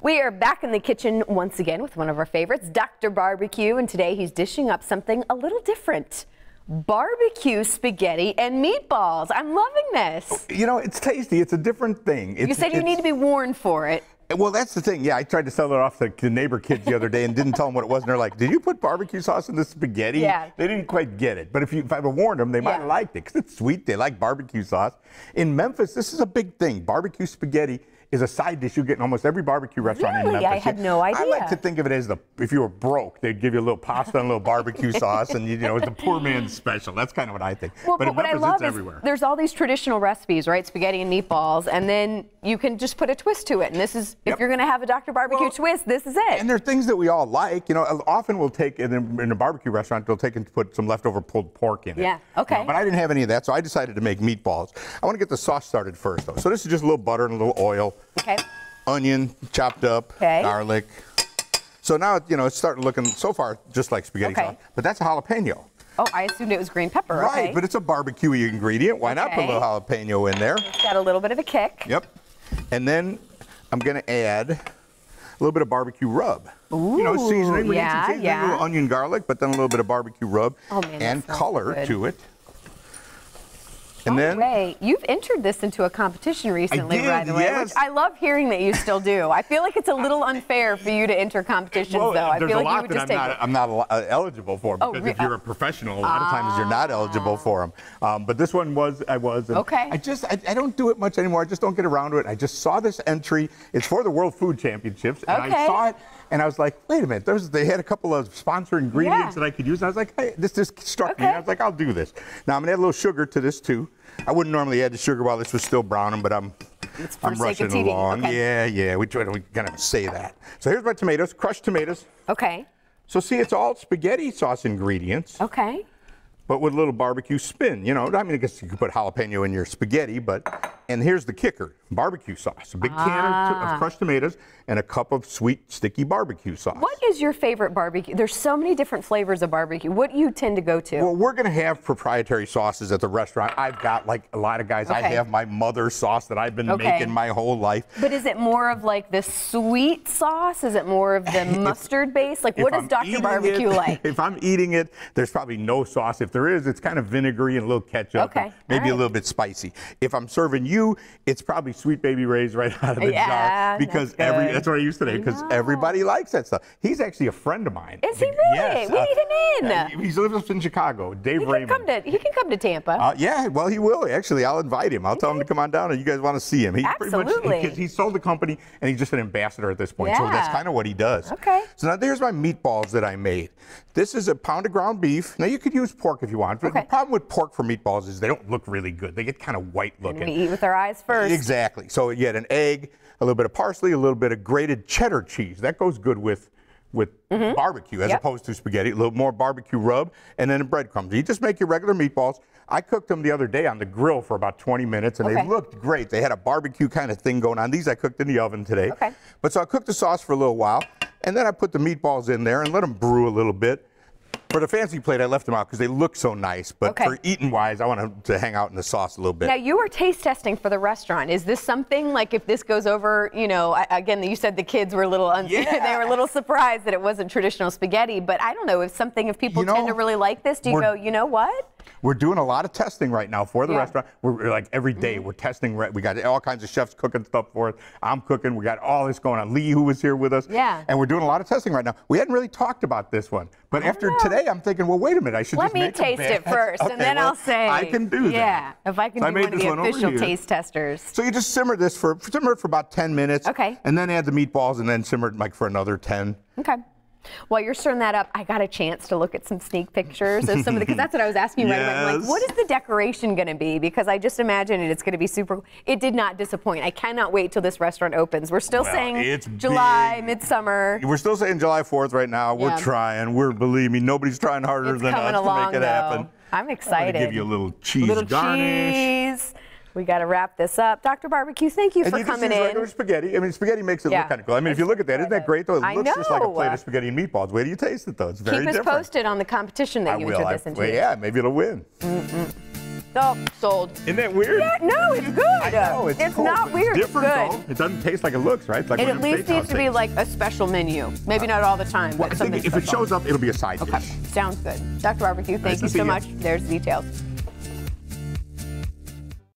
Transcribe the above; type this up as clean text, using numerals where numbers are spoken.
We are back in the kitchen once again with one of our favorites, Dr. Barbecue, and today he's dishing up something a little different. Barbecue spaghetti and meatballs. I'm loving this. You know, it's tasty. It's a different thing. You said you need to be warned for it. Well, that's the thing. Yeah, I tried to sell it off to the neighbor kids the other day and didn't tell them what it was. And they're like, did you put barbecue sauce in the spaghetti? Yeah. They didn't quite get it. But if I had warned them, they might have liked it because it's sweet. They like barbecue sauce. In Memphis, this is a big thing. Barbecue spaghetti is a side dish you get in almost every barbecue restaurant in Memphis. I had no idea. I like to think of it as if you were broke, they'd give you a little pasta and a little barbecue sauce, and you know, it's a poor man's special. That's kind of what I think. Well, but in what Memphis, I love it's is everywhere. there's all these traditional recipes, right? Spaghetti and meatballs, and then you can just put a twist to it. And this is, if you're going to have a Dr. Barbecue twist, this is it. And there are things that we all like. You know, often we'll take, in a barbecue restaurant, they'll take and put some leftover pulled pork in it. Yeah, okay. You know, but I didn't have any of that, so I decided to make meatballs. I want to get the sauce started first, though. So this is just a little butter and a little oil. Okay. Onion chopped up, garlic. So now, you know, it's starting looking so far just like spaghetti sauce, but that's a jalapeno. Oh, I assumed it was green pepper. Right, but it's a barbecue ingredient. Why not put a little jalapeno in there? It's got a little bit of a kick. Yep. And then I'm going to add a little bit of barbecue rub. Ooh, you know, seasoning. We need some seasoning, a little onion, garlic, but then a little bit of barbecue rub and color to it. And then you've entered this into a competition recently, by the way, yes. which I love hearing that you still do. I feel like it's a little unfair for you to enter competitions, though. I feel like you would just take it. I'm not eligible for because if you're a professional, a lot of times you're not eligible for them. But this one I was. And I don't do it much anymore. I just don't get around to it. I just saw this entry. It's for the World Food Championships, and I saw it. And I was like, wait a minute, they had a couple of sponsor ingredients that I could use. And I was like, hey, this just struck me. I was like, I'll do this. Now, I'm going to add a little sugar to this, too. I wouldn't normally add the sugar while this was still browning, but I'm rushing along. Yeah, we kind of say that. So here's my tomatoes, crushed tomatoes. Okay. So see, it's all spaghetti sauce ingredients. Okay. But with a little barbecue spin, you know. I mean, I guess you could put jalapeno in your spaghetti, and here's the kicker, barbecue sauce. A big can of crushed tomatoes and a cup of sweet, sticky barbecue sauce. What is your favorite barbecue? There's so many different flavors of barbecue. What do you tend to go to? Well, we're going to have proprietary sauces at the restaurant. I've got, like a lot of guys, I have my mother's sauce that I've been making my whole life. But is it more of like the sweet sauce? Is it more of the mustard base? Like, what is Dr. Barbecue like? If I'm eating it, there's probably no sauce. If there is, it's kind of vinegary and a little ketchup. Maybe a little bit spicy. If I'm serving you, it's probably Sweet Baby Ray's right out of the jar. Because that's what I used today, because everybody likes that stuff. He's actually a friend of mine. Is he really? Yes. We need him in. He lives up in Chicago, Dave Raymond. He can come to Tampa. Yeah, well, he will. Actually, I'll invite him. I'll tell him to come on down, and you guys want to see him. Absolutely. He sold the company, and he's just an ambassador at this point. So that's kind of what he does. Okay. So now there's my meatballs that I made. This is a pound of ground beef. Now, you could use pork if you want. The problem with pork for meatballs is they don't look really good. They get kind of white looking. And we eat with our eyes first. Exactly. So you had an egg, a little bit of parsley, a little bit of grated cheddar cheese. That goes good with barbecue as opposed to spaghetti. A little more barbecue rub, and then breadcrumbs. You just make your regular meatballs. I cooked them the other day on the grill for about 20 minutes, and they looked great. They had a barbecue kind of thing going on. These I cooked in the oven today. But so I cooked the sauce for a little while, and then I put the meatballs in there and let them brew a little bit. For the fancy plate, I left them out because they look so nice. But for eating-wise, I want them to hang out in the sauce a little bit. Now, you were taste testing for the restaurant. Is this something, like, if this goes over, you know, again, you said the kids were a little they were a little surprised that it wasn't traditional spaghetti. But I don't know, if people tend to really like this, do you go, you know what? We're doing a lot of testing right now for the restaurant. We're like every day we're testing. We got all kinds of chefs cooking stuff for us. I'm cooking. We got all this going on. Lee, who was here with us. And we're doing a lot of testing right now. We hadn't really talked about this one. But after today, I'm thinking, well, wait a minute. I should just make taste it first, and then I'll say. I can do that. Yeah, if I can be one of the official taste testers. So you just simmer it for about 10 minutes. And then add the meatballs, and then simmer it like for another 10. While you're stirring that up, I got a chance to look at some sneak pictures of some of the, because that's what I was asking you right away. I'm like, what is the decoration going to be? Because I just imagine it's going to be super. It did not disappoint. I cannot wait till this restaurant opens. We're still saying July, midsummer. We're still saying July 4th right now. We're trying. Believe me, nobody's trying harder than us to make it happen. I'm excited. I'm going to give you a little cheese garnish. We got to wrap this up. Dr. Barbecue, thank you for coming in. Regular spaghetti. I mean, spaghetti makes it look kind of cool. I mean, if you look at that, isn't that great, though? It looks just like a plate of spaghetti and meatballs. Wait till you taste it, though. It's very different. Keep us posted on the competition that you entered this into. Yeah, maybe it'll win. Oh, sold. Isn't that weird? Yeah, no, it's good. I know, it's cool, not weird. Different, it's good. though. It doesn't taste like it looks, right? It's like it at least needs to be like a special menu. Maybe not all the time, well, but I think if it shows up, it'll be a side dish. Sounds good. Dr. Barbecue, thank you so much. There's details.